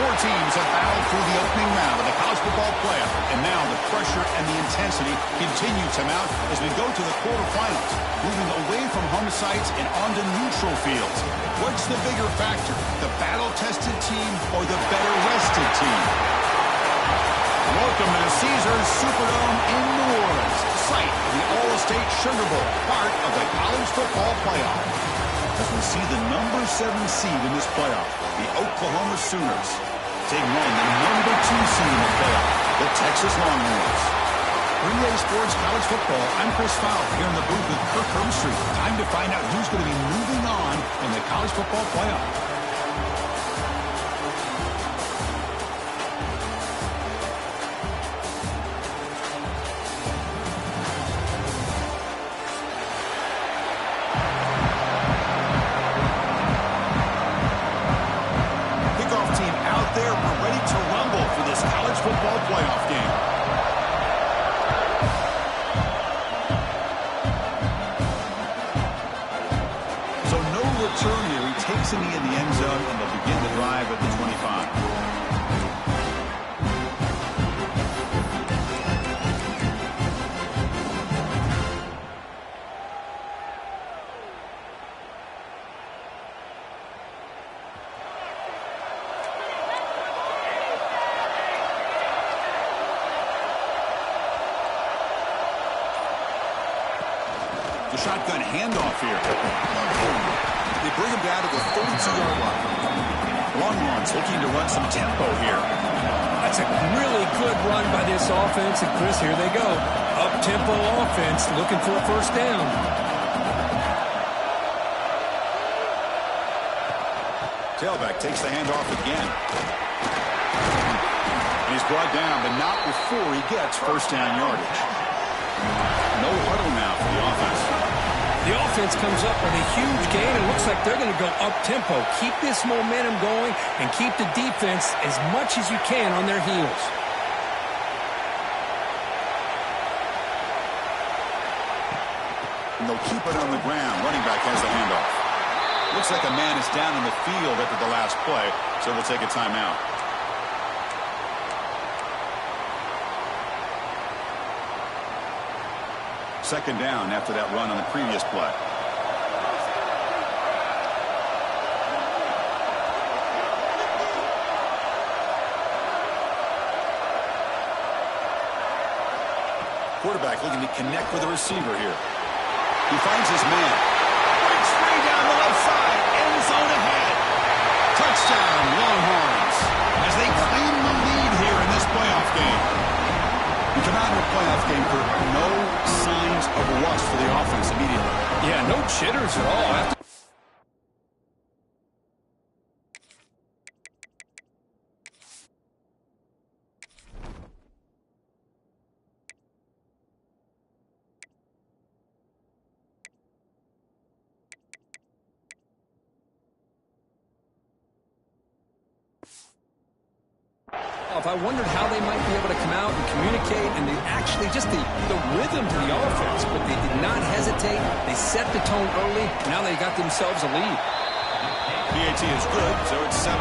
Four teams have battled through the opening round of the college football playoff, and now the pressure and the intensity continue to mount as we go to the quarterfinals, moving away from home sites and onto neutral fields. What's the bigger factor, the battle-tested team or the better-rested team? Welcome to the Caesars Superdome in New Orleans, site of the All-State Sugar Bowl, part of the college football playoff. As we see the number 7 seed in this playoff, the Oklahoma Sooners, taking on the number 2 seed in the playoff, the Texas Longhorns. 3A Sports College Football, I'm Chris Fowler here in the booth with Kirk Herbstreit. Time to find out who's going to be moving on in the college football playoff. Football playoff game. So no return here. He takes it in the end zone, and they'll begin the drive at the 25. The shotgun handoff here. They bring him down to the 32-yard line. Longhorns looking to run some tempo here. That's a really good run by this offense. And, Chris, here they go. Up-tempo offense looking for a first down. Tailback takes the handoff again. And he's brought down, but not before he gets first down yardage. No huddle now for the offense. The offense comes up with a huge gain, and looks like they're going to go up-tempo. Keep this momentum going and keep the defense as much as you can on their heels. And they'll keep it on the ground. Running back has the handoff. Looks like a man is down in the field after the last play, so we'll take a timeout. Second down after that run on the previous play. Quarterback looking to connect with the receiver here. He finds his man. Breaks free down the left side. End zone ahead. Touchdown, Longhorns. jitters at all. If I wondered how they might be able to come out and communicate and actually just the rhythm to the offense, but they did not hesitate. They set the tone early. Now they got themselves a lead. PAT is good, so it's 7-0.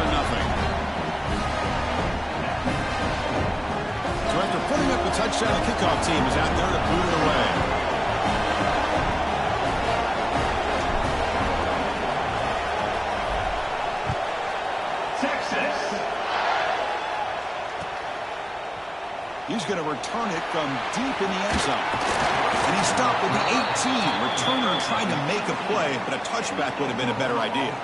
So after putting up a touchdown, the kickoff team is out there to boot it away. He's going to return it from deep in the end zone. And he stopped with the 18. Returner trying to make a play, but a touchback would have been a better idea.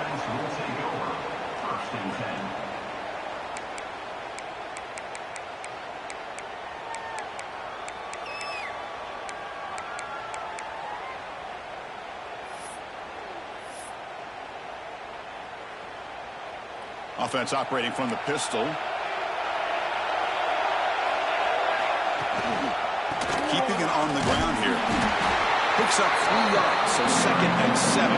Offense operating from the pistol. Keeping it on the ground here. Picks up 3 yards, so 2nd and 7.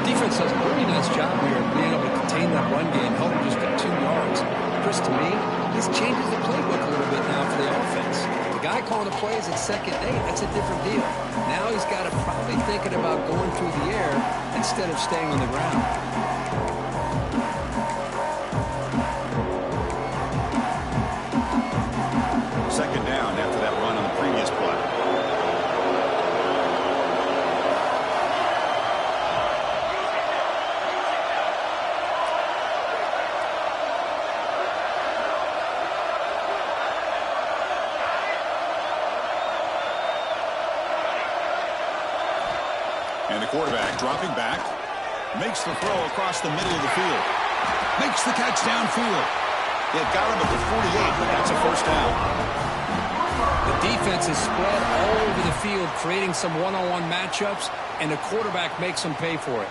Defense does a really nice job here of being able to contain that run game, help just get 2 yards. Chris, to me, this changes the playbook a little bit now for the offense. The guy calling the plays at 2nd and 8, that's a different deal. Now he's got to probably thinking about going through the air instead of staying on the ground. Second down after that run on the previous play. And the quarterback dropping back. Makes the throw across the middle of the field. Makes the catch downfield. They've got him at the 48, but that's a first down. The defense is spread all over the field, creating some one-on-one matchups, and the quarterback makes them pay for it.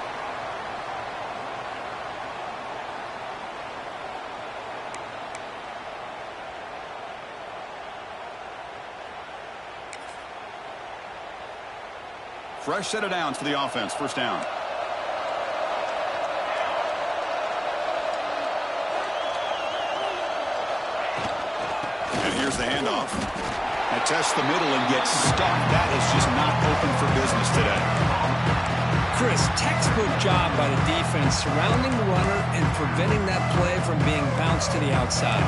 Fresh set of downs for the offense. First down. And here's the handoff. They test the middle and get stuck. That is just not open for business today. Chris, textbook job by the defense surrounding the runner and preventing that play from being bounced to the outside.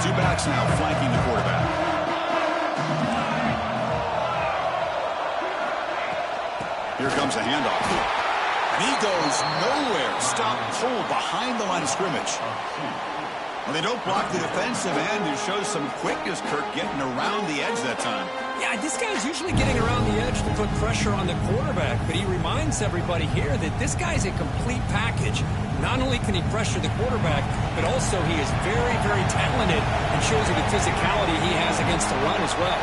2 backs now flanking the quarterback. Here comes a handoff. And he goes nowhere. Stop pull behind the line of scrimmage. Well, they don't block the defensive end, who shows some quickness, Kirk, getting around the edge that time. Yeah, this guy's usually getting around the edge to put pressure on the quarterback, but he reminds everybody here that this guy's a complete package. Not only can he pressure the quarterback, but also he is very, very talented and shows you the physicality he has against the run as well.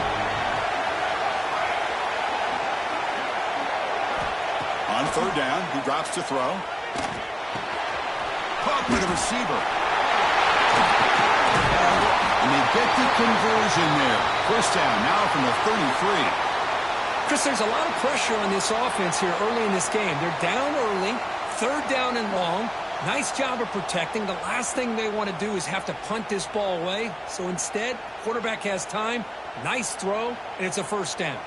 On third down, he drops to throw. Caught by the receiver. And they get the conversion there. First down now from the 33. Chris, there's a lot of pressure on this offense here early in this game. They're down early, third down and long. Nice job of protecting. The last thing they want to do is have to punt this ball away. So instead, quarterback has time, nice throw, and it's a first down.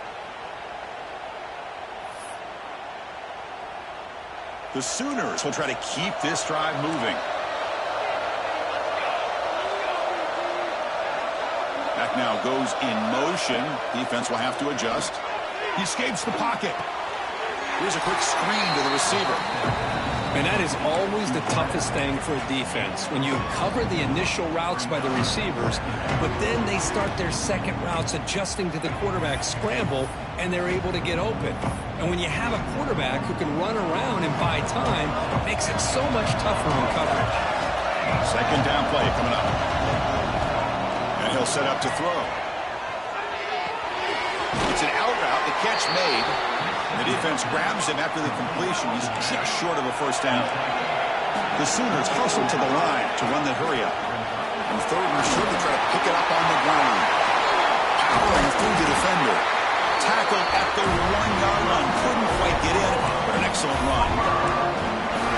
The Sooners will try to keep this drive moving. Back now goes in motion. Defense will have to adjust. He escapes the pocket. Here's a quick screen to the receiver. And that is always the toughest thing for a defense, when you cover the initial routes by the receivers, but then they start their second routes adjusting to the quarterback scramble, and they're able to get open. And when you have a quarterback who can run around and buy time, it makes it so much tougher in coverage. Second down play coming up. And he'll set up to throw. It's an out route, the catch made. The defense grabs him after the completion. He's just short of a first down. The Sooners hustle to the line to run the hurry up. And third and short, they try to pick it up on the ground. Powering through the defender. Tackle at the 1-yard line. Couldn't quite get in, but an excellent run.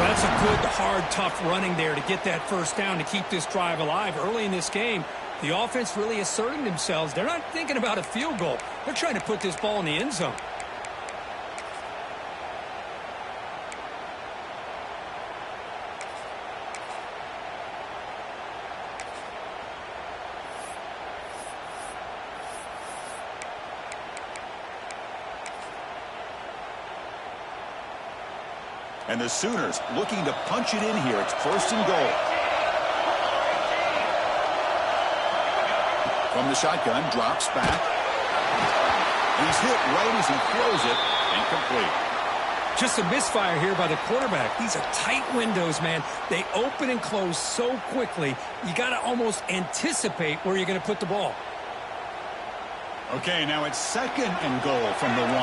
That's a good, hard, tough running there to get that first down to keep this drive alive. Early in this game, the offense really asserting themselves. They're not thinking about a field goal. They're trying to put this ball in the end zone. And the Sooners looking to punch it in here. It's first and goal. From the shotgun, drops back. And he's hit right as he throws it. Incomplete. Just a misfire here by the quarterback. These are tight windows, man. They open and close so quickly. You got to almost anticipate where you're going to put the ball. Okay, now it's second and goal from the 1.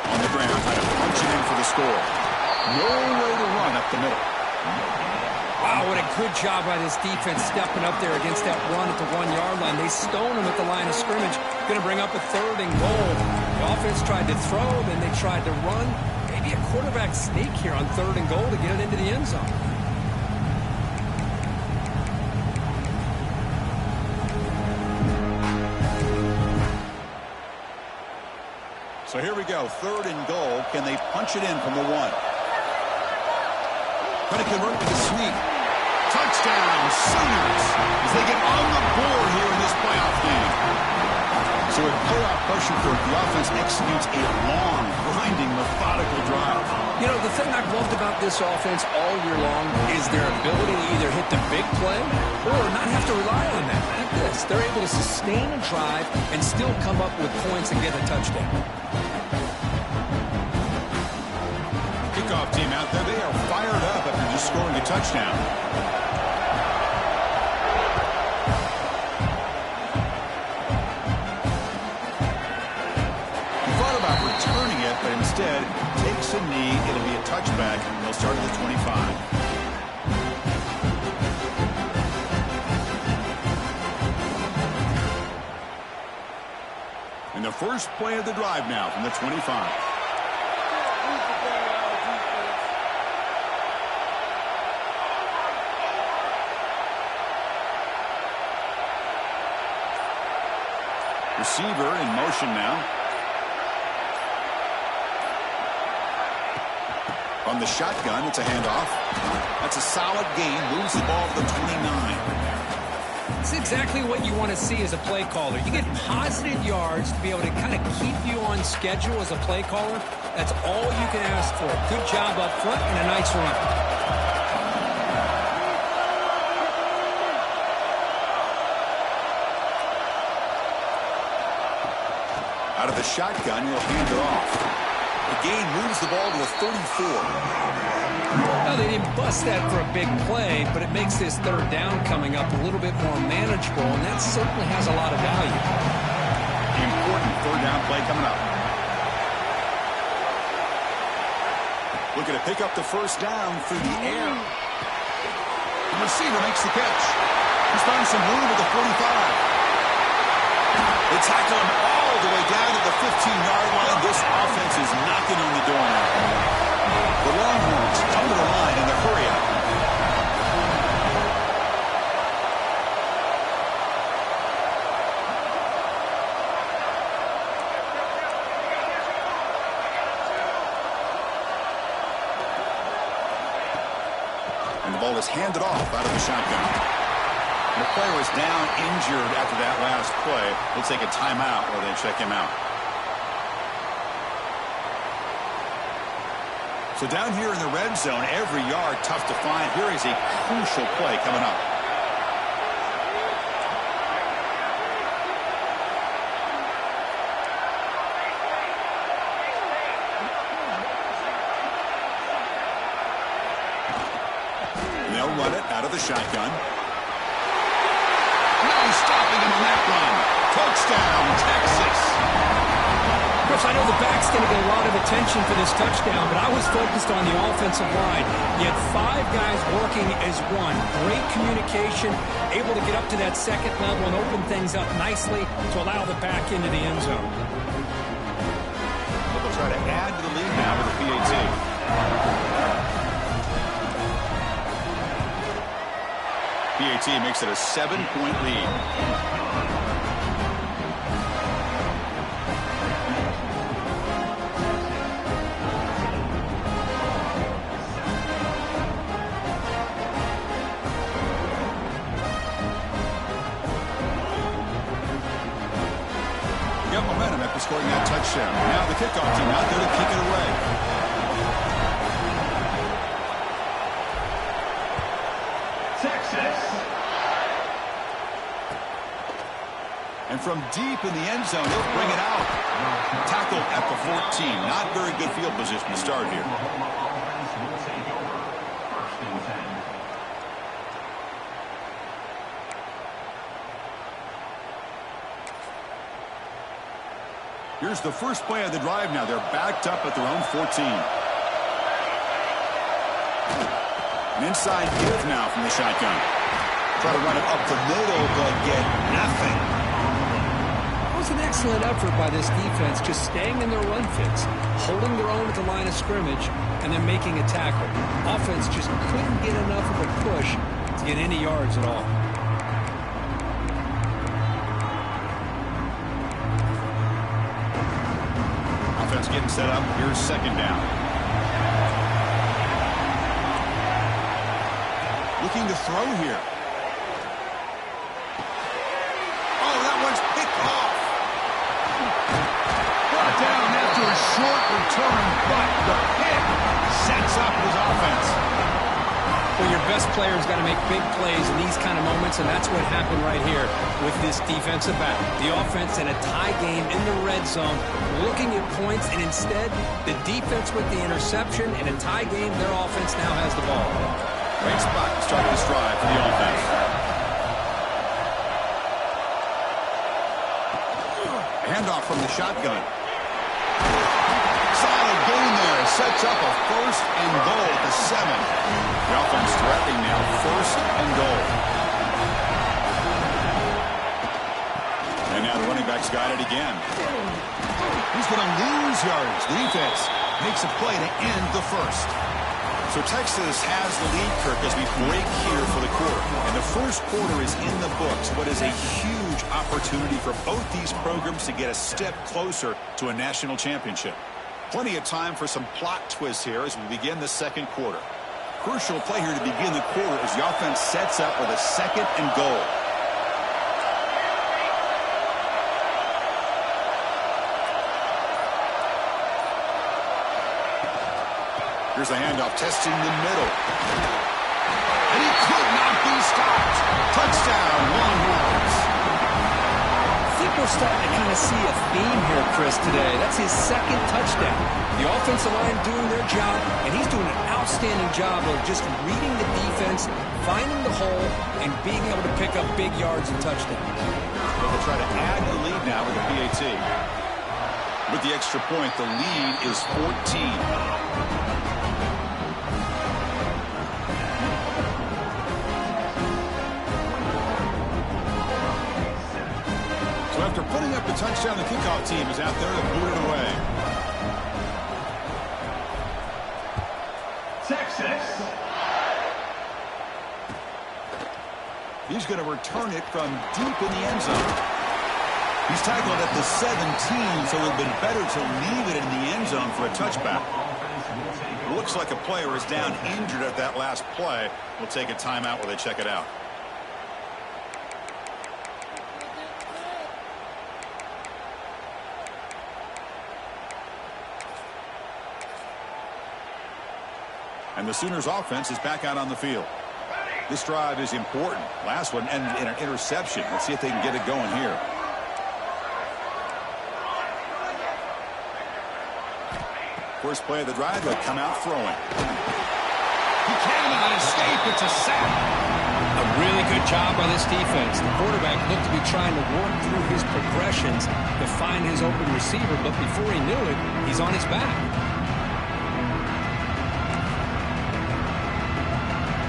On the ground, trying to punch it in for the score. No way to run up the middle. Wow, what a good job by this defense stepping up there against that run at the 1-yard line. They stone him at the line of scrimmage. Going to bring up a third and goal. The offense tried to throw, then they tried to run. Maybe a quarterback sneak here on third and goal to get it into the end zone. So here we go, third and goal. Can they punch it in from the 1? Trying to convert with a sweep. Touchdown, Sooners, as they get on the board here in this playoff game. So with playoff pressure for the offense executes a long, grinding, methodical drive. You know, the thing I've loved about this offense all year long is their ability to either hit the big play or not have to rely on that. Like this, they're able to sustain a drive and still come up with points and get a touchdown. Kickoff team out there, they are fired up after just scoring a touchdown. He thought about returning it, but instead takes a knee. It'll be a touchback, and they'll start at the 25. And the first play of the drive now from the 25. Receiver in motion now. From the shotgun, it's a handoff. That's a solid gain. Moves the ball to the 29. It's exactly what you want to see as a play caller. You get positive yards to be able to kind of keep you on schedule as a play caller. That's all you can ask for. Good job up front and a nice run. Out of the shotgun, he'll hand it off. The gain moves the ball to the 34. Well, they didn't bust that for a big play, but it makes this third down coming up a little bit more manageable, and that certainly has a lot of value. Important third down play coming up. Looking to pick up the first down through the air. The receiver makes the catch. He's found some room at the 45. They tackle him all the way down to the 15-yard line. This offense is knocking on the door now. The Longhorns come to the line in the hurry up. And the ball is handed off out of the shotgun. The player is down injured after that last play. We'll take a timeout while they check him out. So down here in the red zone, every yard tough to find. Here is a crucial play coming up. And they'll run it out of the shotgun. No stopping him on that run. Touchdown, Texas. Chris, I know the back's going to get a lot of attention for this touchdown, but I was focused on the offensive line. You had 5 guys working as one. Great communication, able to get up to that second level and open things up nicely to allow the back into the end zone. They'll try to add to the lead now with the PAT. PAT makes it a 7-point lead. Got momentum after scoring that touchdown. Now the kickoff team out there to kick it away. Texas. And from deep in the end zone, he'll bring it out. Tackle at the 14. Not very good field position to start here. Here's the first play of the drive now. They're backed up at their own 14. An inside give now from the shotgun. Try to run it up the middle, but get nothing. It was an excellent effort by this defense, just staying in their run fits, holding their own at the line of scrimmage, and then making a tackle. Offense just couldn't get enough of a push to get any yards at all. Offense getting set up. Here's second down. Looking to throw here. Oh, that one's picked off. Brought down after a short return, but the pick sets up his offense. Well, your best player's got to make big plays in these kind of moments, and that's what happened right here with this defensive back. The offense in a tie game in the red zone, looking at points, and instead, the defense with the interception. In a tie game, their offense now has the ball. Great spot to start this drive for the offense. Handoff from the shotgun. Solid gain there. Sets up a first and goal at the 7. The offense threatening now, first and goal. And now the running back's got it again. He's going to lose yards. The defense makes a play to end the first. So Texas has the lead, Kirk, as we break here for the quarter. And the first quarter is in the books. What is a huge opportunity for both these programs to get a step closer to a national championship. Plenty of time for some plot twists here as we begin the second quarter. Crucial play here to begin the quarter as the offense sets up with a second and goal. Here's a handoff, testing the middle. And he could not be stopped. Touchdown, Longhorns. I think we're starting to kind of see a theme here, Chris, today. That's his second touchdown. The offensive line doing their job, and he's doing an outstanding job of just reading the defense, finding the hole, and being able to pick up big yards and touchdowns. They'll try to add the lead now with the PAT. With the extra point, the lead is 14. After putting up the touchdown, the kickoff team is out there to boot it away. Texas. He's going to return it from deep in the end zone. He's tackled at the 17, so it would have been better to leave it in the end zone for a touchback. Looks like a player is down injured at that last play. We'll take a timeout while they check it out. And the Sooners offense is back out on the field. This drive is important. Last one ended in an interception. Let's see if they can get it going here. First play of the drive, they'll come out throwing. He cannot escape. It's a sack. A really good job by this defense. The quarterback looked to be trying to work through his progressions to find his open receiver, but before he knew it, he's on his back.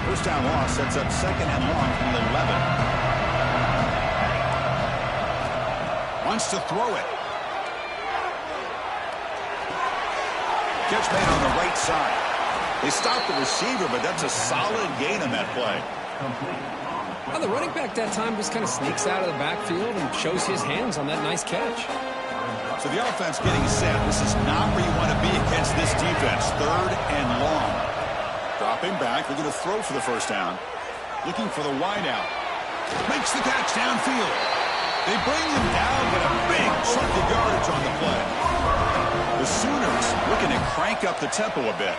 First down loss sets up second and long from the 11. Wants to throw it. Catch man on the right side. They stopped the receiver, but that's a solid gain on that play. Well, the running back that time just kind of sneaks out of the backfield and shows his hands on that nice catch. So the offense getting set. This is not where you want to be against this defense. Third and long. Dropping back. They're going to throw for the first down. Looking for the wide out. Makes the catch downfield. They bring him down, but a big chunk of yardage on the play. The Sooners looking to crank up the tempo a bit.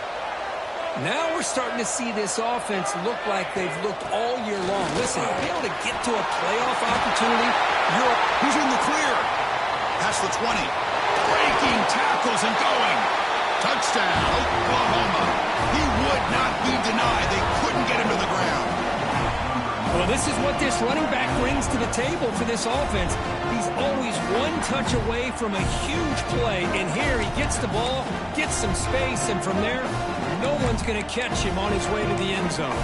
Now we're starting to see this offense look like they've looked all year long. Listen, to be able to get to a playoff opportunity, who's in the clear? Past the 20. Breaking tackles and going. Touchdown, Oklahoma. He would not be denied. They couldn't get him to the ground. Well, this is what this running back brings to the table for this offense. He's always one touch away from a huge play, and here he gets the ball, gets some space, and from there, no one's going to catch him on his way to the end zone.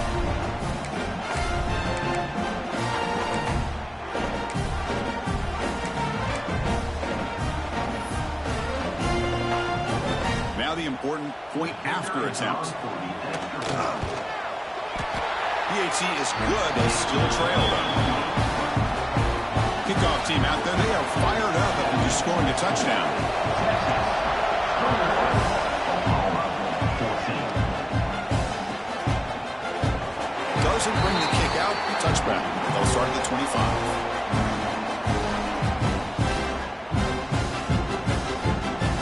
Now the important point after attempt. PHC is good. They still trail them. Kickoff team out there. They are fired up after just scoring a touchdown. Doesn't bring the kick out. Touchback. They'll start at the 25.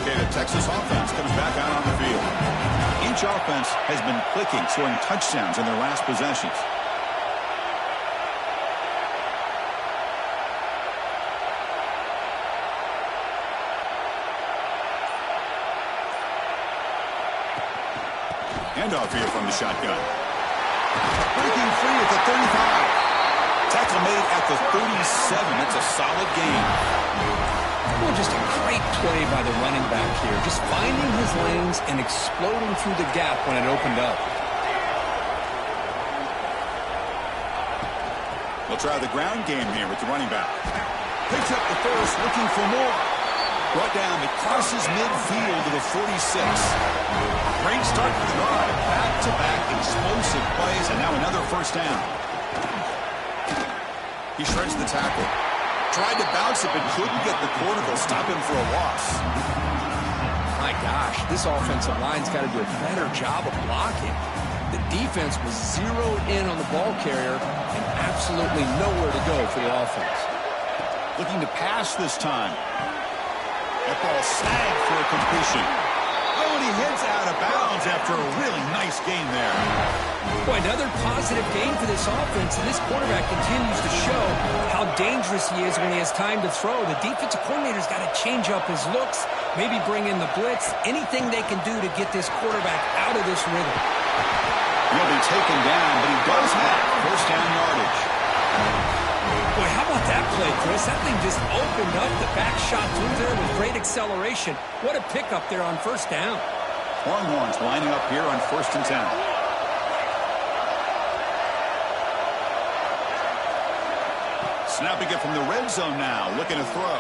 Okay, the Texas offense comes back out on the field. Each offense has been clicking, scoring touchdowns in their last possessions. Handoff here from the shotgun. Breaking free at the 35. Tackle made at the 37. That's a solid gain. Well, just a great play by the running back here. Just finding his lanes and exploding through the gap when it opened up. They'll try the ground game here with the running back. Picks up the first, looking for more. Brought down, it crosses midfield to the 46. Great start to the drive. Back-to-back explosive plays, and now another first down. He shreds the tackle. Tried to bounce it, but couldn't get the corner. They'll stop him for a loss. My gosh, this offensive line's got to do a better job of blocking. The defense was zeroed in on the ball carrier and absolutely nowhere to go for the offense. Looking to pass this time. That ball snagged for a completion. Oh, and he heads out of bounds after a really nice game there. Boy, another positive game for this offense, and this quarterback continues to show how dangerous he is when he has time to throw. The defensive coordinator's got to change up his looks, maybe bring in the blitz, anything they can do to get this quarterback out of this rhythm. He'll be taken down, but he does have first down yardage. Boy, how about that play, Chris? That thing just opened up the back shot through there with great acceleration. What a pickup there on first down. Longhorns lining up here on 1st and 10. Snapping it from the red zone now, looking to throw.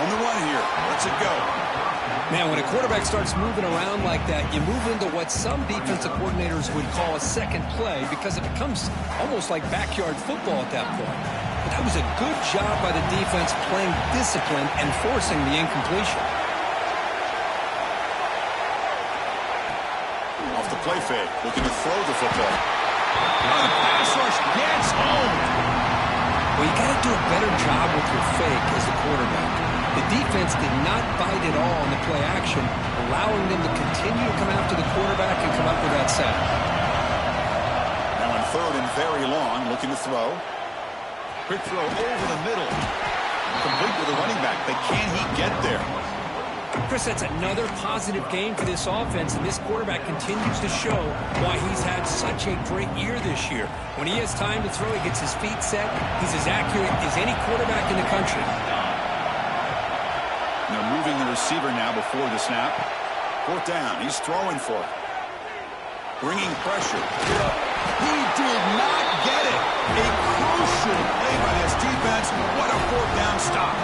On the run here, lets it go. Man, when a quarterback starts moving around like that, you move into what some defensive coordinators would call a second play because it becomes almost like backyard football at that point. But that was a good job by the defense playing discipline and forcing the incompletion. Off the play fake, looking to throw the football. Now the pass rush gets home. Well, you got to do a better job with your fake as a quarterback. The defense did not bite at all on the play action, allowing them to continue to come after the quarterback and come up with that sack. Now on 3rd and very long, looking to throw. Quick throw over the middle. Complete with the running back, but can he get there? Chris, that's another positive game for this offense, and this quarterback continues to show why he's had such a great year this year. When he has time to throw, he gets his feet set. He's as accurate as any quarterback in the country. They're moving the receiver now before the snap. Fourth down. He's throwing for it. Bringing pressure. He did not get it. A crucial play by this defense. What a fourth down stop.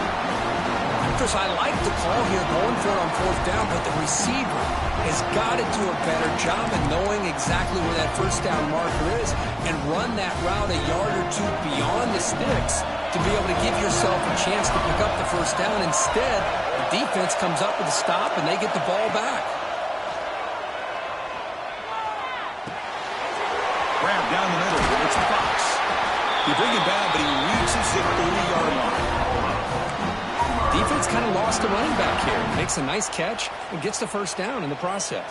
Chris, I like the call here going for it on fourth down, but the receiver has got to do a better job of knowing exactly where that first down marker is and run that route a yard or two beyond the sticks to be able to give yourself a chance to pick up the first down. Instead, the defense comes up with a stop and they get the ball back. Grab down the middle. It's Fox. You bring it back, but he reaches the 30-yard line. Defense kind of lost a running back here. Makes a nice catch and gets the first down in the process.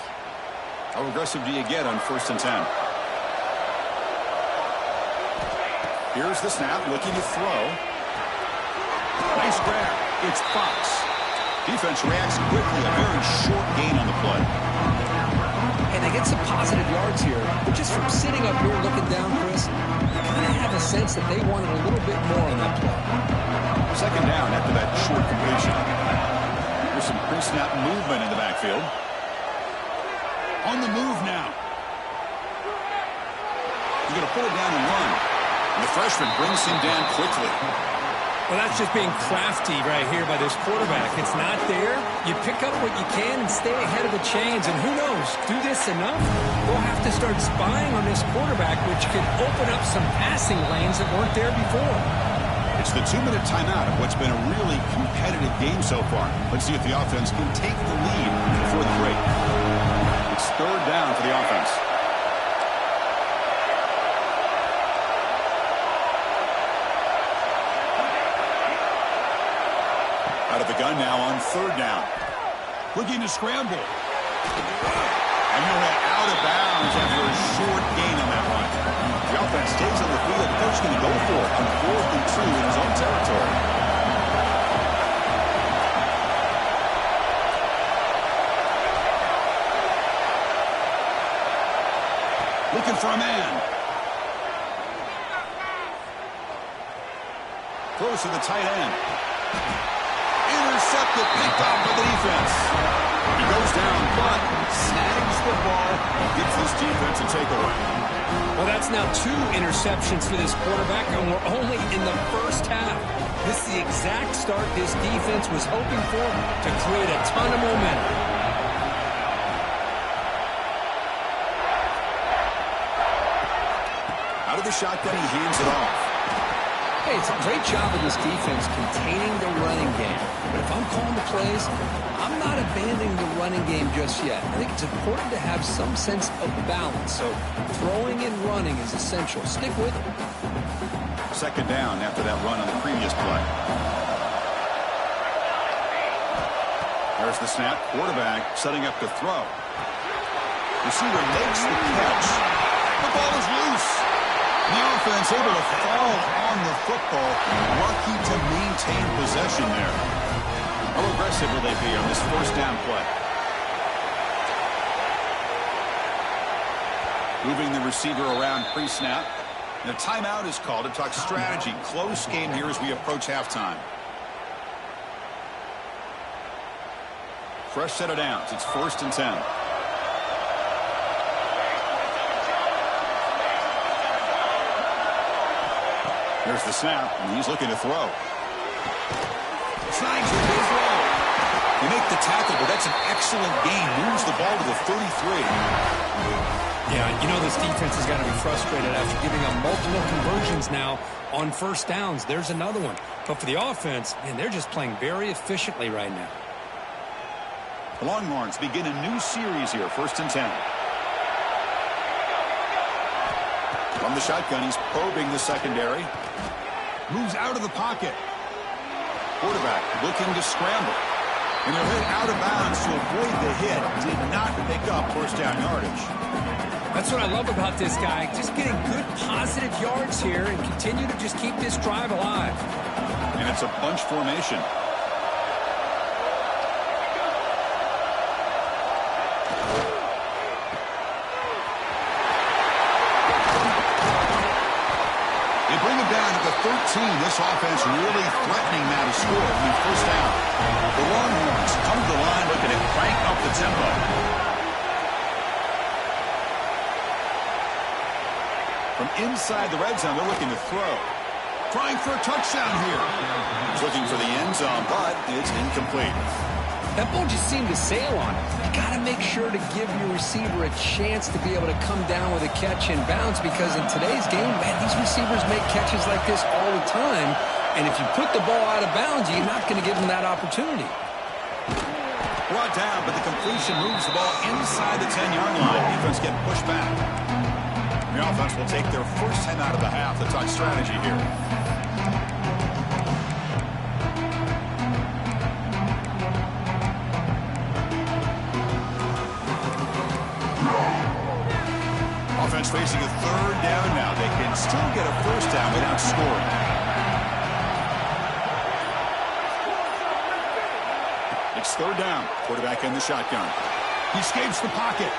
How aggressive do you get on 1st and 10? Here's the snap, looking to throw. Nice grab. It's Fox. Defense reacts quickly. A very short gain on the play. And they get some positive yards here. But just from sitting up here looking down, Chris, I kind of have a sense that they wanted a little bit more on that play. Second down after that short completion. There's some pre-snap movement in the backfield. On the move now. He's going to pull it down and run. And the freshman brings him down quickly. Well, that's just being crafty right here by this quarterback. It's not there. You pick up what you can and stay ahead of the chains. And who knows, do this enough, we'll have to start spying on this quarterback, which could open up some passing lanes that weren't there before. It's the 2-minute timeout of what's been a really competitive game so far. Let's see if the offense can take the lead before the break. It's third down for the offense. Out of the gun now on third down. Looking to scramble. And he'll head out of bounds after a short gain on that run. The offense stays on the field. The coach going to go for it on 4th and 2 in his own territory. Looking for a man. Throws to the tight end. Intercepted, picked off by the defense. He goes down, but snags the ball and gives this defense a takeaway. Well, that's now 2 interceptions for this quarterback, and we're only in the first half. This is the exact start this defense was hoping for to create a ton of momentum. Out of the shotgun, he hands it off. Hey, it's a great job of this defense containing the running game. But if I'm calling the plays, I'm not abandoning the running game just yet. I think it's important to have some sense of balance. So throwing and running is essential. Stick with it. Second down after that run on the previous play. There's the snap. Quarterback setting up to throw. Receiver makes the catch. The ball is loose. The offense able to fall on the football. Lucky to maintain possession there. How aggressive will they be on this first down play? Moving the receiver around pre-snap. The timeout is called to talk strategy. Close game here as we approach halftime. Fresh set of downs. It's 1st and 10. There's the snap, and he's looking to throw. Trying to throw. They make the tackle, but that's an excellent gain. Moves the ball to the 33. Yeah, you know this defense has got to be frustrated after giving up multiple conversions now on first downs. There's another one. But for the offense, man, they're just playing very efficiently right now. The Longhorns begin a new series here, 1st and 10. From the shotgun, he's probing the secondary. Moves out of the pocket. Quarterback looking to scramble. And he'll hit out of bounds to avoid the hit. Did not pick up first down yardage. That's what I love about this guy. Just getting good positive yards here and continue to just keep this drive alive. And it's a bunch formation. This offense really threatening now to score in the first down. The Longhorns come to the line looking to crank up the tempo. From inside the red zone, they're looking to throw. Trying for a touchdown here. He's looking for the end zone, but it's incomplete. That ball just seemed to sail on him. You got to make sure to give your receiver a chance to be able to come down with a catch and bounce, because in today's game, man, these receivers make catches like this all the time. And if you put the ball out of bounds, you're not going to give them that opportunity. Brought down, but the completion moves the ball inside the 10-yard line. Defense getting pushed back. The offense will take their first 10 out of the half. The touch strategy here. Offense facing a third down now. They can still get a first down without scoring. It's third down. Quarterback in the shotgun. He escapes the pocket.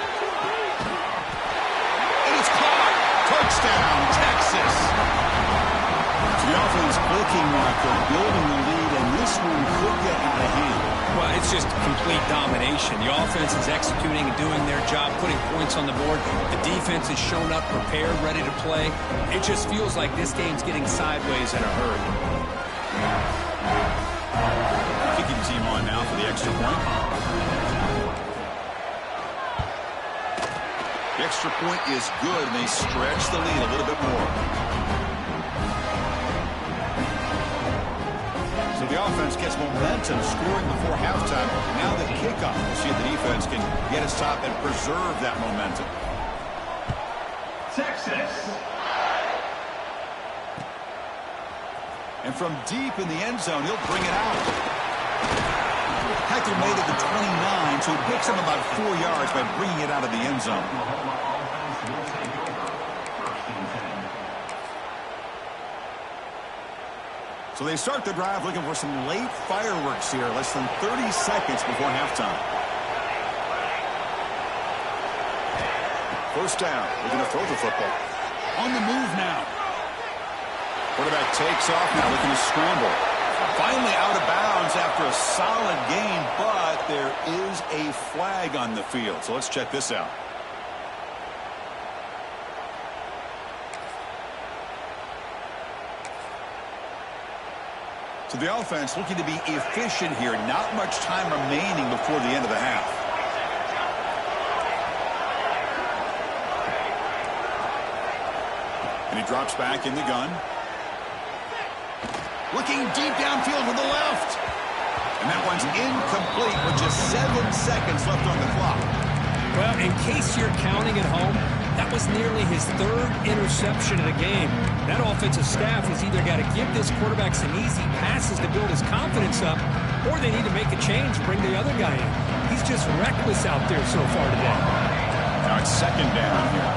And it's caught. Touchdown, Texas. So the offense clicking marker, building the lead, and this one could get out of hand. Well, it's just complete domination. The offense is executing and doing their job, putting points on the board. The defense has shown up, prepared, ready to play. It just feels like this game's getting sideways in a hurry. Kicking team on now for the extra point. The extra point is good, and they stretch the lead a little bit more. So the offense gets momentum, scoring before halftime. Now the kickoff. We'll see if the defense can get a stop and preserve that momentum. Texas. And from deep in the end zone, he'll bring it out. Heckler made it to 29, so he picks him about 4 yards by bringing it out of the end zone. So they start the drive looking for some late fireworks here, less than 30 seconds before halftime. First down. They're going to throw the football. On the move now. Quarterback takes off now, looking to scramble. Finally out of bounds after a solid gain, but there is a flag on the field. So let's check this out. So the offense looking to be efficient here. Not much time remaining before the end of the half. And he drops back in the gun. Looking deep downfield with the left. And that one's incomplete with just 7 seconds left on the clock. Well, in case you're counting at home, that was nearly his third interception of the game. That offensive staff has either got to give this quarterback some easy passes to build his confidence up, or they need to make a change, bring the other guy in. He's just reckless out there so far today. Now it's second down here.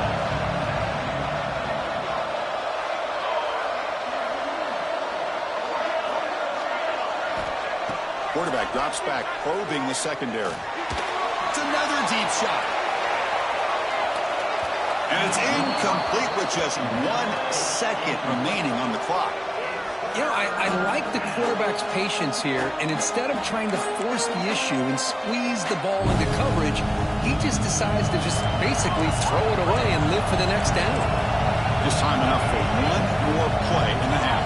Quarterback drops back, probing the secondary. It's another deep shot. And it's incomplete with just 1 second remaining on the clock. You know, I like the quarterback's patience here, and instead of trying to force the issue and squeeze the ball into coverage, he just decides to just basically throw it away and live for the next down. Just time enough for one more play in the half.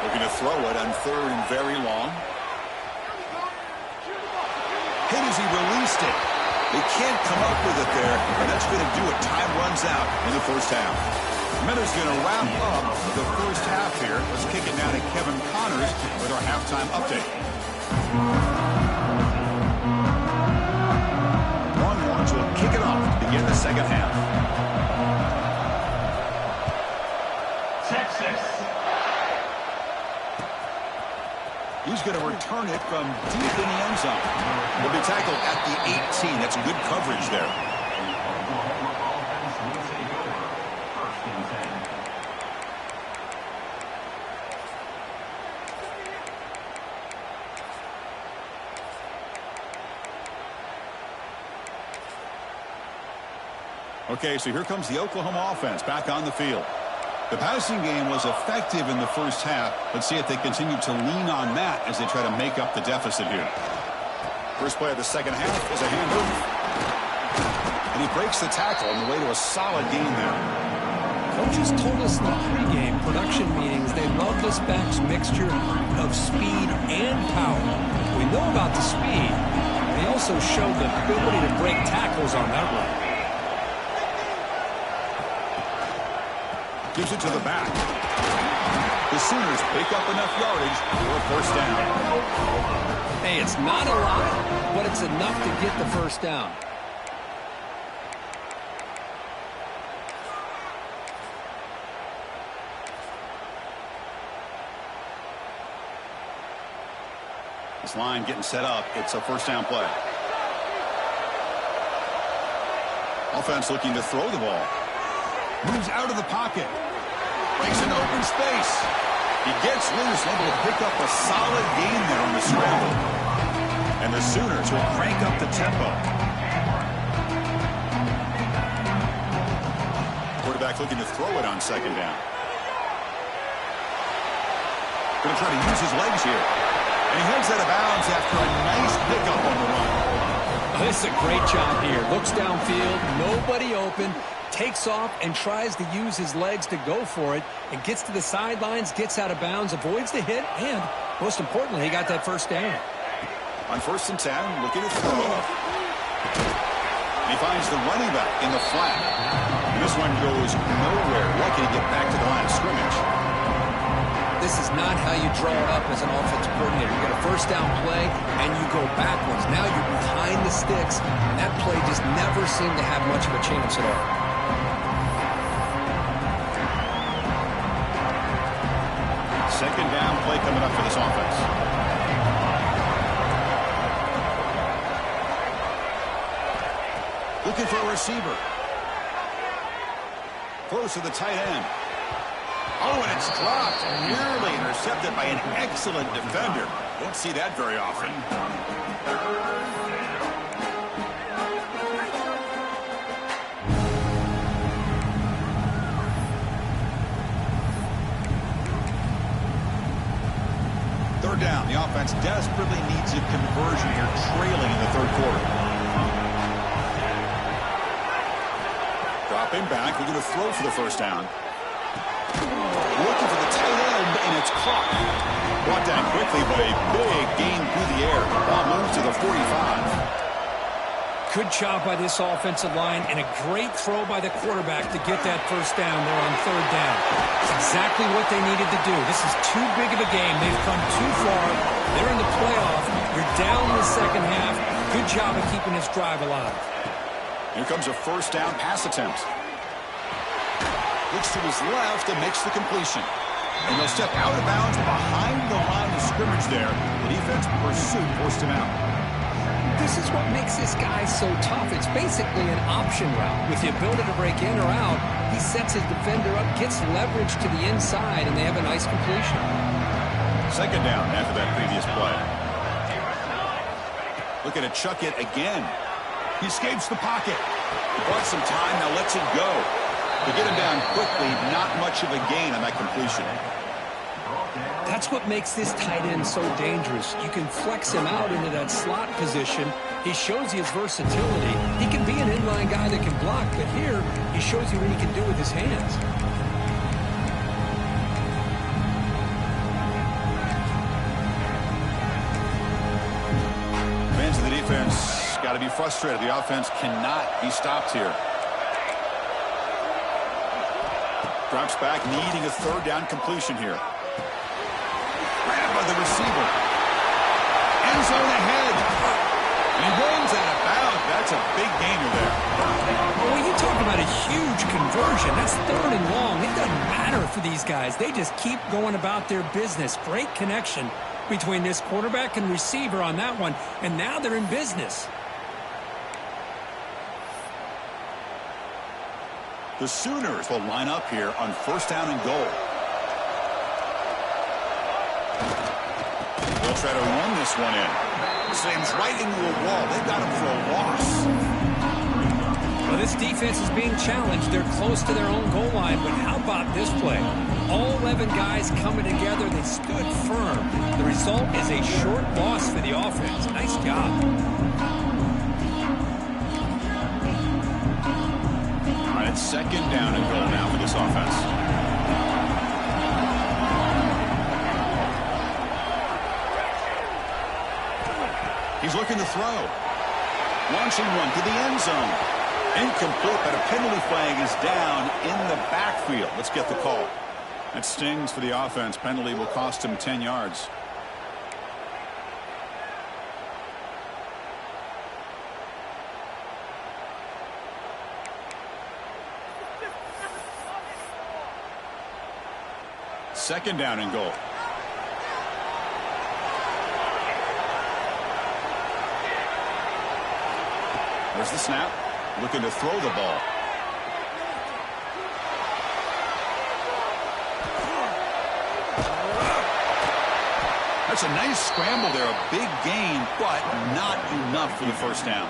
Looking to throw it on third and very long. Hit as he released it. They can't come up with it there, and that's going to do it. Time runs out in the first half. Minutes going to wrap up the first half here. Let's kick it now to Kevin Connors with our halftime update. Longhorns will kick it off to begin the second half. Texas. He's going to return it from deep in the end zone. He'll be tackled at the 18. That's good coverage there. Okay, so here comes the Oklahoma offense back on the field. The passing game was effective in the first half. Let's see if they continue to lean on that as they try to make up the deficit here. First play of the second half is a handoff. And he breaks the tackle on the way to a solid gain there. Coaches told us in the pregame production meetings they love this back's mixture of speed and power. We know about the speed. They also showed the ability to break tackles on that run. Gives it to the back. The Sooners pick up enough yardage for a first down. Hey, it's not a lot, but it's enough to get the first down. This line getting set up. It's a first down play. Offense looking to throw the ball. Moves out of the pocket. Breaks into open space. He gets loose, able to pick up a solid gain there on the scramble. And the Sooners will crank up the tempo. Quarterback looking to throw it on second down. Going to try to use his legs here. And he heads out of bounds after a nice pickup on the run. Oh, this is a great job here. Looks downfield, nobody open, takes off and tries to use his legs to go for it, and gets to the sidelines, gets out of bounds, avoids the hit, and most importantly, he got that first down. On 1st and 10, looking to throw. He finds the running back in the flat. And this one goes nowhere. Lucky to get back to the line of scrimmage. This is not how you draw it up as an offensive coordinator. You get a first down play, and you go backwards. Now you're behind the sticks, and that play just never seemed to have much of a chance at all. Second down play coming up for this offense. Looking for a receiver. Close to the tight end. Oh, and it's dropped. Nearly intercepted by an excellent defender. Don't see that very often. Third down. The offense desperately needs a conversion here, trailing in the third quarter. Dropping back. We're going to throw for the first down. Looking for the tight end, and it's caught. Brought down quickly, but a big gain through the air. Ball moves to the 45. Good job by this offensive line, and a great throw by the quarterback to get that first down there on third down. It's exactly what they needed to do. This is too big of a game. They've come too far. They're in the playoff. You're down in the second half. Good job of keeping this drive alive. Here comes a first down pass attempt. Looks to his left and makes the completion. And he'll step out of bounds behind the line of scrimmage there. The defense pursuit forced him out. This is what makes this guy so tough. It's basically an option route. With the ability to break in or out, he sets his defender up, gets leverage to the inside, and they have a nice completion. Second down after that previous play. Looking to chuck it again. He escapes the pocket. He bought some time, now lets it go. To get him down quickly, not much of a gain on that completion. That's what makes this tight end so dangerous. You can flex him out into that slot position. He shows you his versatility. He can be an inline guy that can block, but here he shows you what he can do with his hands. Fans of the defense got to be frustrated. The offense cannot be stopped here. Drops back, needing a third down completion here. Grabbed by the receiver. End zone ahead. He runs out of bounds. That's a big gainer there. Well, when you talk about a huge conversion, that's third and long. It doesn't matter for these guys. They just keep going about their business. Great connection between this quarterback and receiver on that one. And now they're in business. The Sooners will line up here on first down and goal. They'll try to run this one in. Slams right into a wall. They've got him for a loss. Well, this This defense is being challenged. They're close to their own goal line, but how about this play? All 11 guys coming together. They stood firm. The result is a short loss for the offense. Nice job. All right, it's second down and goal now for this offense. He's looking to throw. Launching one to the end zone. Incomplete, but a penalty flag is down in the backfield. Let's get the call. That stings for the offense. Penalty will cost him 10 yards. Second down and goal. There's the snap. Looking to throw the ball. That's a nice scramble there. A big gain, but not enough for the first down.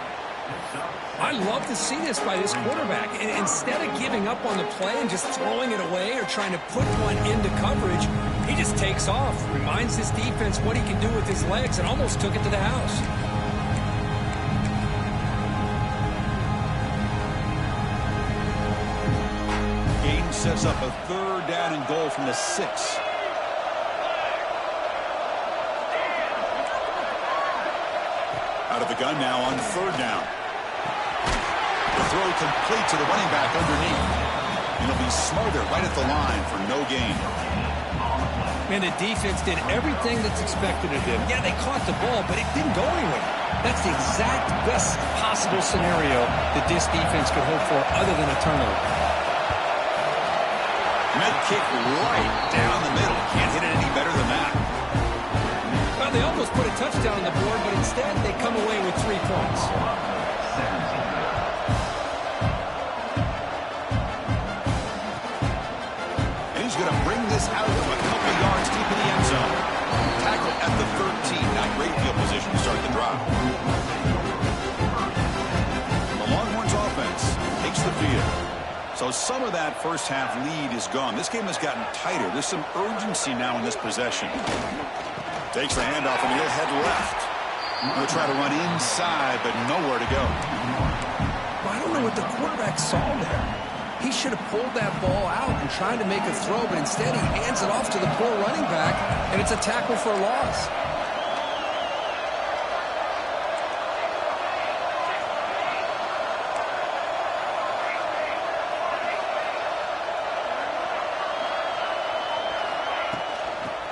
I love to see this by this quarterback. And instead of giving up on the play and just throwing it away or trying to put one into coverage, he just takes off, reminds his defense what he can do with his legs, and almost took it to the house. Gain sets up a third down and goal from the 6. Out of the gun now on third down. The throw complete to the running back underneath. And he'll be smothered right at the line for no gain. And the defense did everything that's expected of them. Yeah, they caught the ball, but it didn't go anywhere. That's the exact best possible scenario that this defense could hope for other than a turnover. Med kick right down the middle. Can't hit it any better than that. Well, they almost put a touchdown on the board, but instead they come away with 3 points. And he's going to bring this out from a couple yards deep in the end zone. Tackle at the 13. Now great field position to start the drive. The Longhorns offense takes the field. So some of that first half lead is gone. This game has gotten tighter. There's some urgency now in this possession. Takes the handoff and he'll head left. He'll try to run inside, but nowhere to go. Well, I don't know what the quarterback saw there. He should have pulled that ball out and tried to make a throw, but instead he hands it off to the poor running back, and it's a tackle for a loss.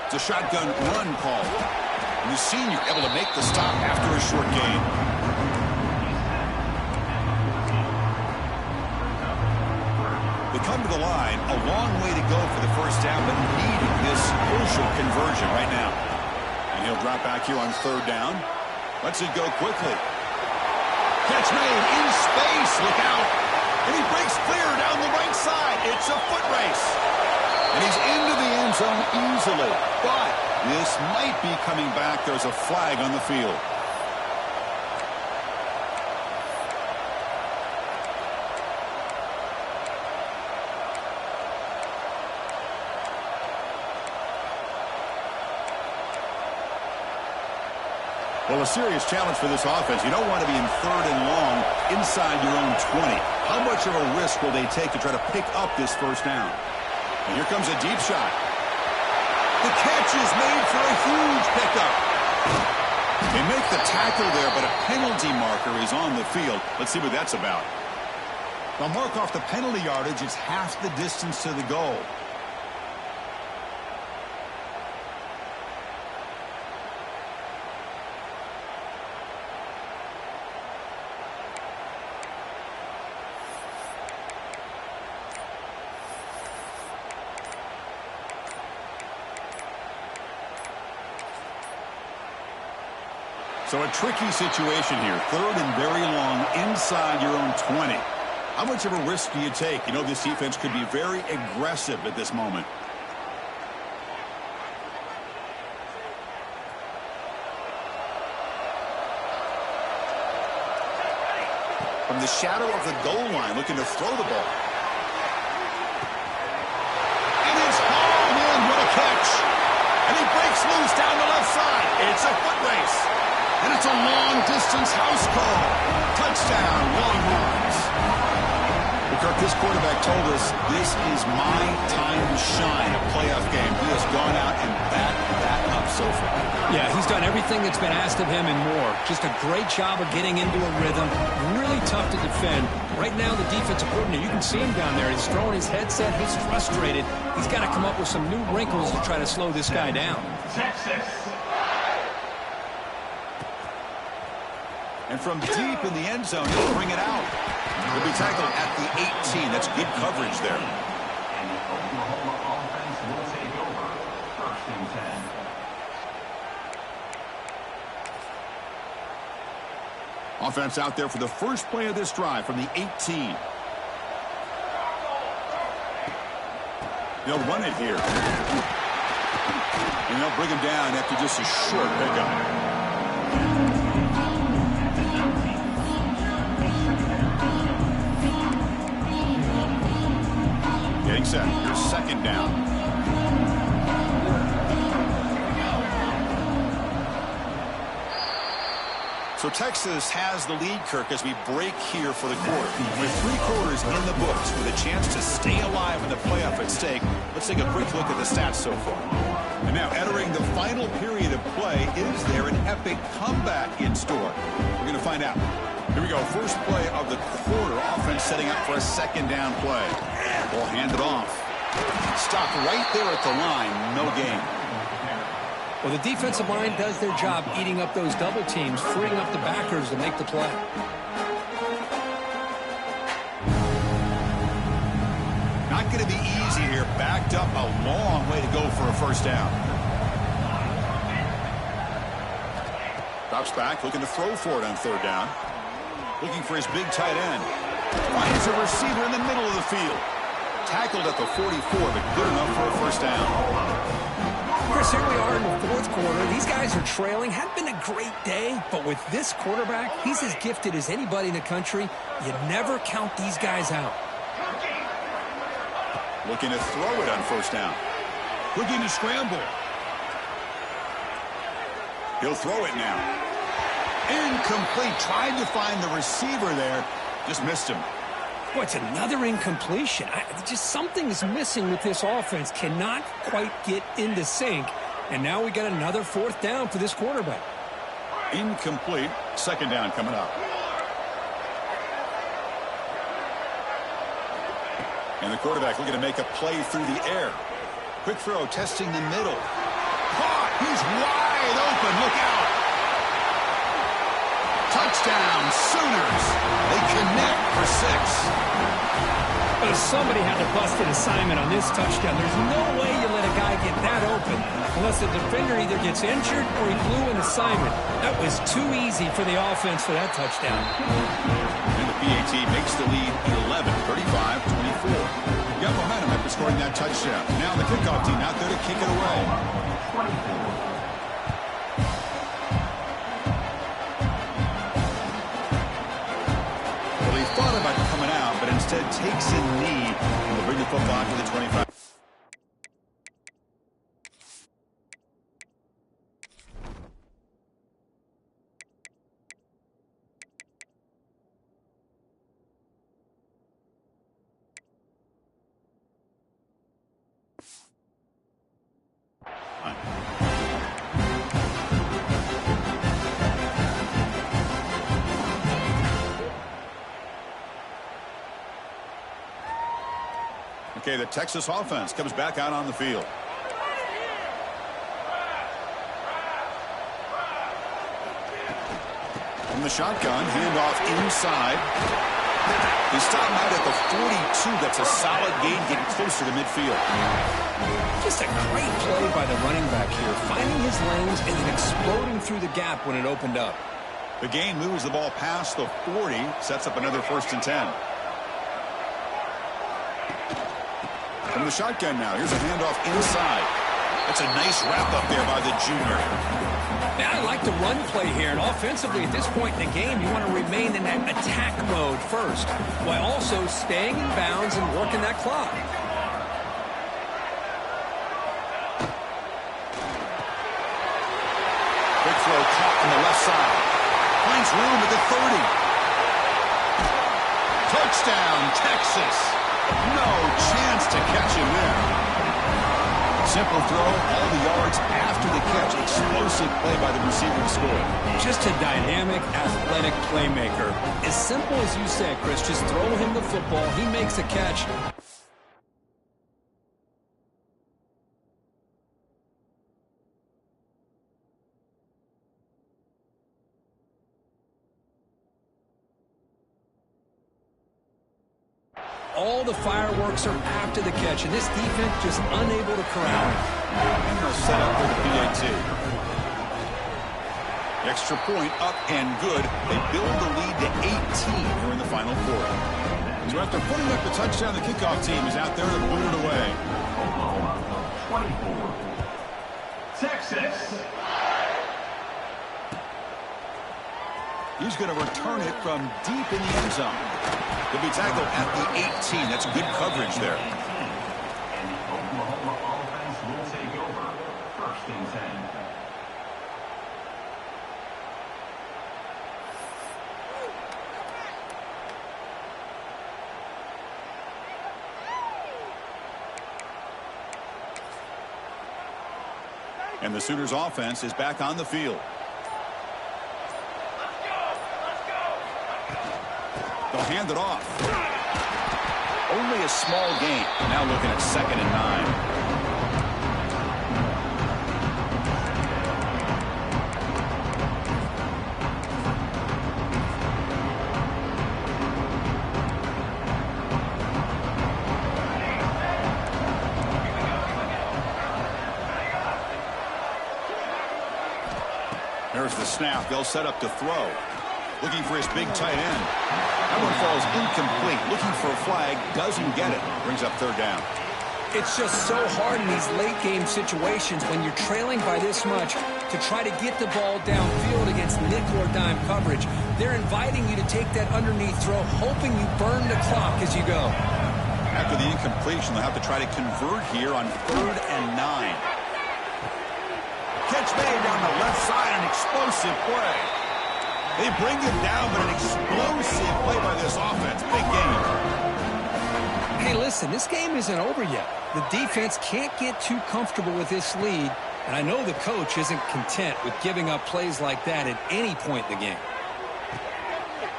It's a shotgun run call. And the senior able to make the stop after a short gain. They come to the line, a long way to go for the first down, but needing this crucial conversion right now. And he'll drop back here on third down. Lets it go quickly. Catch made in space. Look out. And he breaks clear down the right side. It's a foot race. And he's into the end zone easily. But this might be coming back. There's a flag on the field. Well, a serious challenge for this offense. You don't want to be in third and long inside your own 20. How much of a risk will they take to try to pick up this first down? And here comes a deep shot. The catch is made for a huge pickup. They make the tackle there, but a penalty marker is on the field. Let's see what that's about. They'll mark off the penalty yardage. It's half the distance to the goal. So a tricky situation here. Third and very long inside your own 20. How much of a risk do you take? You know, this defense could be very aggressive at this moment. From the shadow of the goal line, looking to throw the ball. And it's hauled in. What a catch. And he breaks loose down the left side. It's a foot race. And it's a long-distance house call. Touchdown, Longhorns. Kirk, this quarterback told us this is my time to shine, a playoff game. He has gone out and backed that up so far. Yeah, he's done everything that's been asked of him and more. Just a great job of getting into a rhythm. Really tough to defend. Right now, the defensive coordinator, you can see him down there. He's throwing his headset. He's frustrated. He's got to come up with some new wrinkles to try to slow this guy down. And from deep in the end zone, he'll bring it out. He'll be tackled at the 18. That's good coverage there. And the Oklahoma offense will take over. 1st and 10. Offense out there for the first play of this drive from the 18. They'll run it here. And they'll bring him down after just a short pickup. Getting set. Here's 2nd down. So Texas has the lead, Kirk, as we break here for the quarter. With 3 quarters in the books with a chance to stay alive in the playoff at stake, let's take a quick look at the stats so far. And now entering the final period of play, is there an epic comeback in store? We're going to find out. Here we go. First play of the quarter. Offense setting up for a 2nd down play. Ball handed off. Stopped right there at the line. No gain. Well, the defensive line does their job eating up those double teams, freeing up the backers to make the play. Not going to be easy here. Backed up a long way to go for a 1st down. Drops back, looking to throw for it on 3rd down. Looking for his big tight end. Finds a receiver in the middle of the field. Tackled at the 44, but good enough for a 1st down. Chris, here we are in the 4th quarter. These guys are trailing. Hadn't been a great day, but with this quarterback, he's as gifted as anybody in the country. You never count these guys out. Looking to throw it on 1st down. Looking to scramble. He'll throw it now. Incomplete. Tried to find the receiver there. Just missed him. Boy, it's another incompletion. Just something's missing with this offense. Cannot quite get into sync. And now we got another 4th down for this quarterback. Incomplete. 2nd down coming up. And the quarterback looking to make a play through the air. Quick throw, testing the middle. Caught! He's wide open. Look out! Touchdown, Sooners. They connect for 6. But somebody had to bust an assignment on this touchdown. There's no way you let a guy get that open unless the defender either gets injured or he blew an assignment. That was too easy for the offense for that touchdown. And the PAT makes the lead 11, 35-24. Got momentum after scoring that touchdown. Now the kickoff team out there to kick it away. Well, he thought about coming out, but instead takes a knee and will bring the football to the 25. Okay, the Texas offense comes back out on the field. From the shotgun, handoff inside. He stopped out at the 42. That's a solid gain, getting closer to midfield. Just a great play by the running back here, finding his lanes and then exploding through the gap when it opened up. The gain moves the ball past the 40, sets up another 1st and 10. From the shotgun now, here's a handoff inside. That's a nice wrap up there by the junior. Man, I like the run play here, and offensively at this point in the game, you want to remain in that attack mode first, while also staying in bounds and working that clock. Big throw caught on the left side. Finds room at the 30. Touchdown, Texas. No chance to catch him there. Simple throw, all the yards after the catch. Explosive play by the receiver to score. Just a dynamic, athletic playmaker. As simple as you said, Chris, just throw him the football. He makes a catch. All the fireworks are after the catch, and this defense just unable to corral him. And they'll set up for the PAT. Extra point up and good. They build the lead to 18 here in the final quarter. So after putting up the touchdown, the kickoff team is out there to boot it away. Oklahoma 24. Texas. He's going to return it from deep in the end zone. He'll be tackled at the 18. That's good coverage there. And the Oklahoma offense will take over. First and 10. And the Sooners offense is back on the field. They'll hand it off. Only a small gain. Now looking at 2nd and 9. There's the snap. They'll set up to throw. Looking for his big tight end. That one falls incomplete. Looking for a flag. Doesn't get it. Brings up 3rd down. It's just so hard in these late-game situations when you're trailing by this much to try to get the ball downfield against nickel or dime coverage. They're inviting you to take that underneath throw, hoping you burn the clock as you go. After the incompletion, they'll have to try to convert here on 3rd and 9. Catch made down the left side. An explosive play. They bring him down, but an explosive play by this offense. Big game. Hey, listen, this game isn't over yet. The defense can't get too comfortable with this lead, and I know the coach isn't content with giving up plays like that at any point in the game.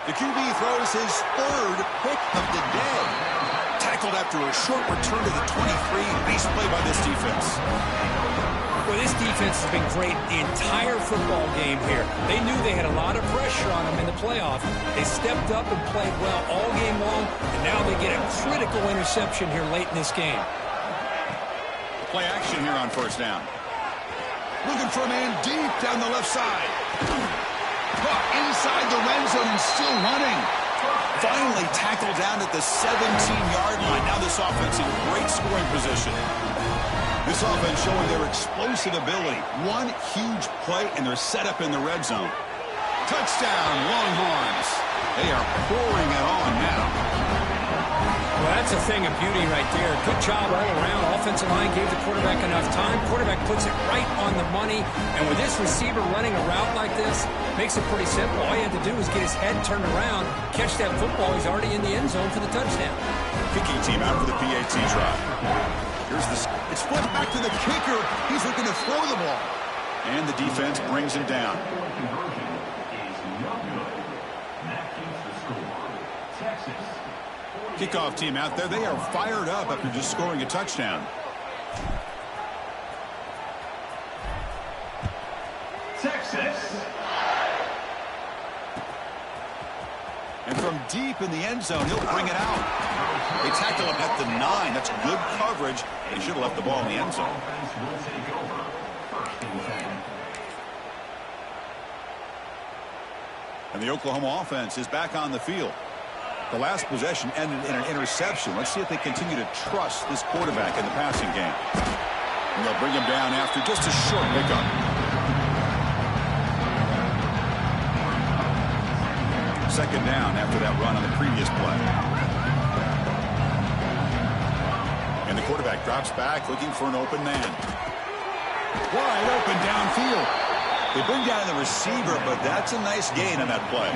The QB throws his 3rd pick of the day. Tackled after a short return to the 23. Nice play by this defense. Well, this defense has been great the entire football game here. They knew they had a lot of pressure on them in the playoff. They stepped up and played well all game long, and now they get a critical interception here late in this game. Play action here on 1st down. Looking for a man deep down the left side. Caught inside the red zone and still running. Finally tackled down at the 17-yard line. Now this offense in great scoring position. This offense showing their explosive ability. One huge play, and they're set up in the red zone. Touchdown, Longhorns. They are pouring it on now. Well, that's a thing of beauty right there. Good job all around. Offensive line gave the quarterback enough time. Quarterback puts it right on the money. And with this receiver running a route like this, makes it pretty simple. All you have to do is get his head turned around, catch that football. He's already in the end zone for the touchdown. Kicking team out for the PAT try. Here's it's flipped back to the kicker. He's looking to throw the ball. And the defense brings him down. Conversion is no good. That keeps the score. Texas. Kickoff team out there. They are fired up after just scoring a touchdown. Texas. And from deep in the end zone, he'll bring it out. They tackle him at the 9. That's good coverage. They should have left the ball in the end zone. Offense will take over. First and 10. And the Oklahoma offense is back on the field. The last possession ended in an interception. Let's see if they continue to trust this quarterback in the passing game. And they'll bring him down after just a short pickup. second down after that run on the previous play. And the quarterback drops back looking for an open man. Wide open downfield. They bring down the receiver, but that's a nice gain on that play.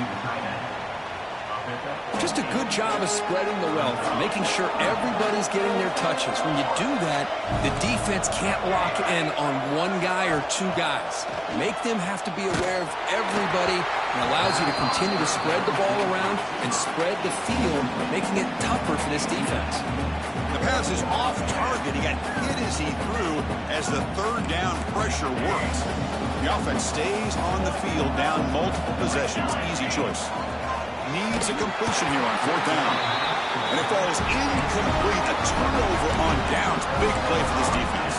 Just a good job of spreading the wealth, making sure everybody's getting their touches. When you do that, the defense can't lock in on one guy or two guys. Make them have to be aware of everybody, and allows you to continue to spread the ball around and spread the field, making it tougher for this defense. The pass is off target. He got hit as he threw as the third down pressure worked. The offense stays on the field down multiple possessions. Easy choice. Needs a completion here on fourth down. And it falls incomplete. A turnover on downs. Big play for this defense.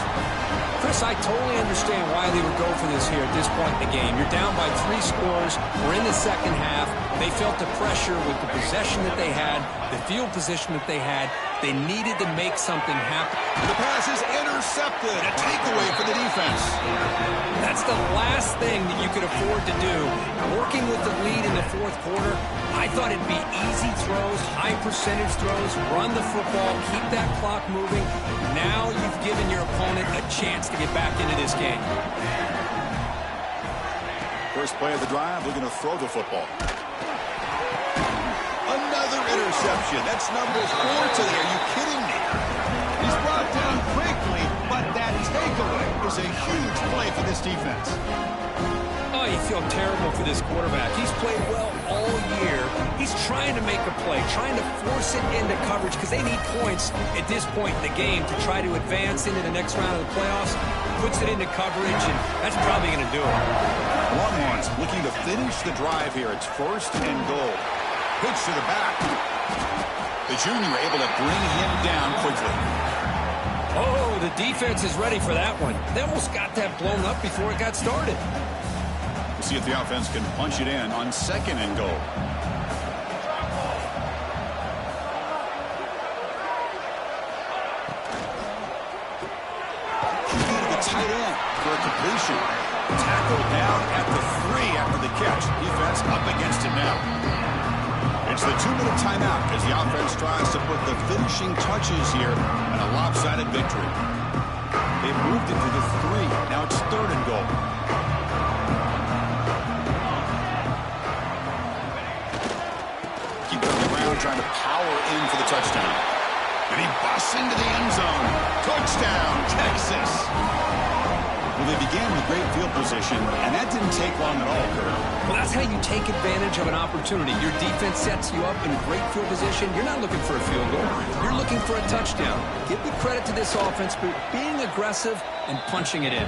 Chris, I totally understand why they would go for this here at this point in the game. You're down by 3 scores. We're in the second half. They felt the pressure with the possession that they had, the field position that they had. They needed to make something happen. The pass is intercepted. A takeaway for the defense. That's the last thing that you could afford to do. Working with the lead in the fourth quarter, I thought it'd be easy throws, high percentage throws, run the football, keep that clock moving. Now you've given your opponent a chance to get back into this game. First play of the drive, looking to throw the football. Another interception. That's number 4 today. Are you kidding me? He's brought down quickly, but that takeaway is a huge play for this defense. Oh, you feel terrible for this quarterback. He's played well all year. He's trying to make a play, trying to force it into coverage because they need points at this point in the game to try to advance into the next round of the playoffs. Puts it into coverage, and that's probably going to do it. Longhorns looking to finish the drive here. It's first and goal. Pitch to the back. The junior able to bring him down quickly. Oh, the defense is ready for that one. They almost got that blown up before it got started. We'll see if the offense can punch it in on second and goal. QB to the tight end for a completion. Tackled down at the 3 after the catch. Defense up against it now. It's the 2-minute timeout as the offense tries to put the finishing touches here in a lopsided victory. They've moved it to the 3. Now it's third and goal. Keep it on the ground, trying to power in for the touchdown. And he busts into the end zone. Touchdown, Texas. Well, they began with great field position, and that didn't take long at all, Kurt. Well, that's how you take advantage of an opportunity. Your defense sets you up in great field position. You're not looking for a field goal. You're looking for a touchdown. Give the credit to this offense for being aggressive and punching it in.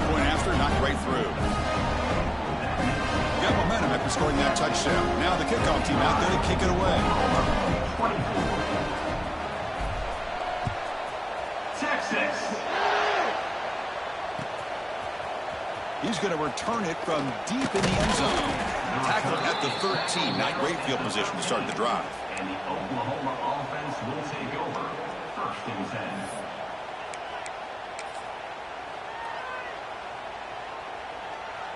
Point after, knocked right through. Got momentum after scoring that touchdown. Now the kickoff team out there to kick it away. Texas. He's going to return it from deep in the end zone. Tackled at the 13. Not great field position to start the drive. And the Oklahoma offense will take over. First and 10.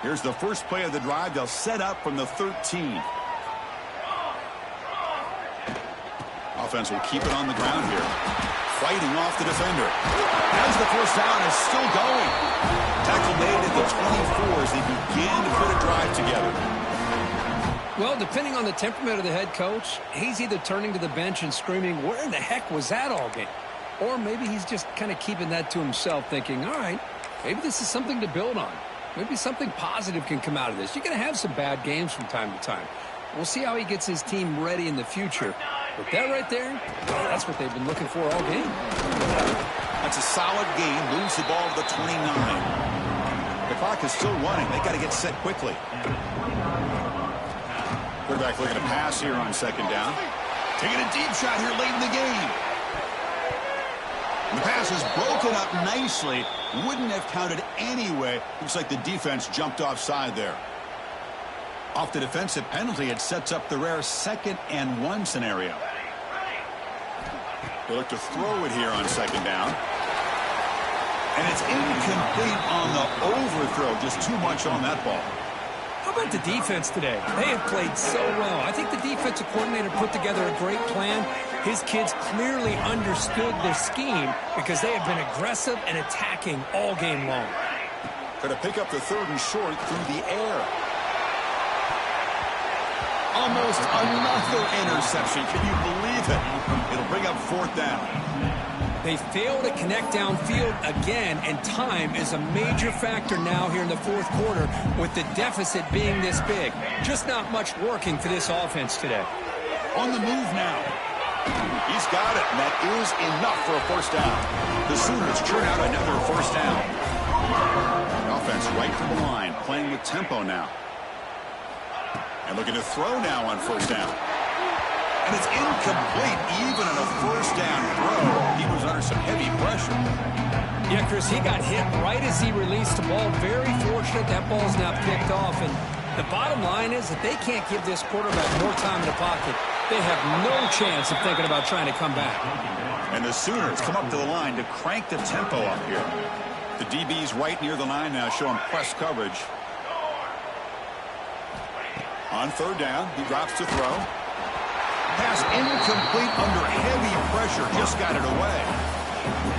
Here's the first play of the drive. They'll set up from the 13. Offense will keep it on the ground here. Fighting off the defender. As the first down is still going. Tackle made at the 24 as they begin to put a drive together. Well, depending on the temperament of the head coach, he's either turning to the bench and screaming, where in the heck was that all game? Or maybe he's just kind of keeping that to himself, thinking, all right, maybe this is something to build on. Maybe something positive can come out of this. You're going to have some bad games from time to time. We'll see how he gets his team ready in the future. But that right there, well, that's what they've been looking for all game. That's a solid gain. Moves the ball to the 29. The clock is still running. They got to get set quickly. Quarterback looking to pass here on second down. Taking a deep shot here late in the game. And the pass is broken up nicely. Wouldn't have counted anyway. Looks like the defense jumped offside there. Off the defensive penalty, it sets up the rare 2nd and 1 scenario. They look to throw it here on second down. And it's incomplete on the overthrow. Just too much on that ball. How How about the defense today? They have played so well. I think the defensive coordinator put together a great plan. His kids clearly understood their scheme because they have been aggressive and attacking all game long. Going to pick up the 3rd and short through the air. Almost another interception. Can you believe it? It'll bring up 4th down. They fail to connect downfield again, and time is a major factor now here in the 4th quarter with the deficit being this big. Just not much working for this offense today. On the move now. He's got it, and that is enough for a 1st down. The Sooners churn out another 1st down. The offense right from the line, playing with tempo now. And looking to throw now on 1st down. And it's incomplete, even on a 1st down throw. He was under some heavy pressure. Yeah, Chris, he got hit right as he released the ball. Very fortunate that ball's now picked off. And the bottom line is that they can't give this quarterback more time in the pocket. They have no chance of thinking about trying to come back. And the Sooners come up to the line to crank the tempo up here. The DB's right near the line now, showing press coverage. On 3rd down, he drops to throw. Pass incomplete under heavy pressure. Just got it away.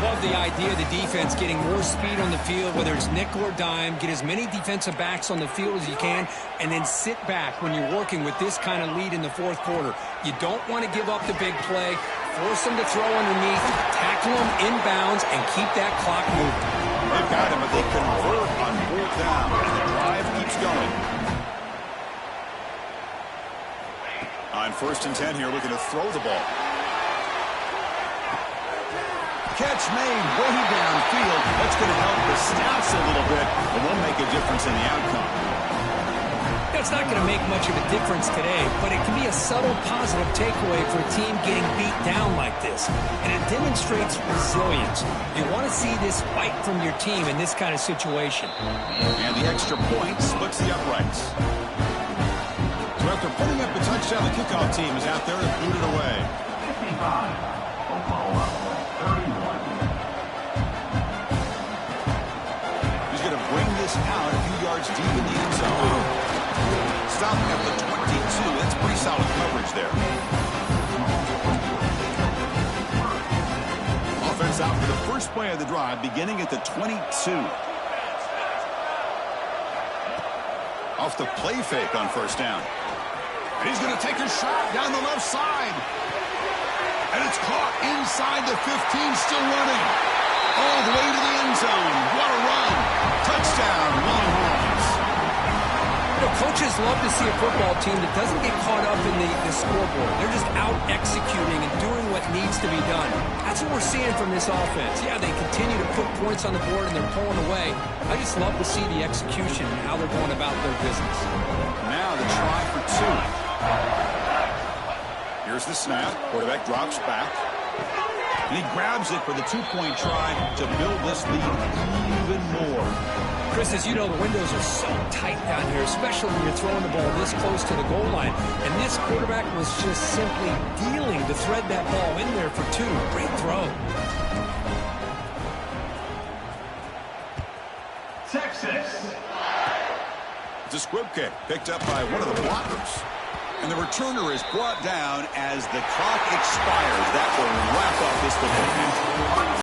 Love the idea of the defense getting more speed on the field, whether it's nickel or dime. Get as many defensive backs on the field as you can, and then sit back when you're working with this kind of lead in the 4th quarter. You don't want to give up the big play. Force them to throw underneath, tackle them inbounds, and keep that clock moving. They've got him, but they convert on 4th down, and the drive keeps going. On 1st and 10 here, looking to throw the ball. Catch made way downfield. That's going to help the stats a little bit, but won't make a difference in the outcome. That's not going to make much of a difference today, but it can be a subtle positive takeaway for a team getting beat down like this. And it demonstrates resilience. You want to see this fight from your team in this kind of situation. And the extra point splits the uprights. So after putting up the touchdown, the kickoff team is out there to boot it away. 55, Oklahoma, 31. He's going to bring this out a few yards deep in the end zone. Stopping at the 22. That's pretty solid coverage there. Offense out for the first play of the drive, beginning at the 22. Off the play fake on 1st down. And he's going to take a shot down the left side. And it's caught inside the 15, still running. All the way to the end zone. What a run. Touchdown, Longhorns. You know, coaches love to see a football team that doesn't get caught up in the scoreboard. They're just out executing and doing what needs to be done. That's what we're seeing from this offense. Yeah, they continue to put points on the board and they're pulling away. I just love to see the execution and how they're going about their business. Now the try for 2. Here's the snap. Quarterback drops back. And he grabs it for the 2-point try to build this lead even more. Chris, as you know, the windows are so tight down here, especially when you're throwing the ball this close to the goal line. And this quarterback was just simply dealing to thread that ball in there for 2. Great throw. Texas. It's a squib kick picked up by one of the blockers. And the returner is brought down as the clock expires. That will wrap up this football game.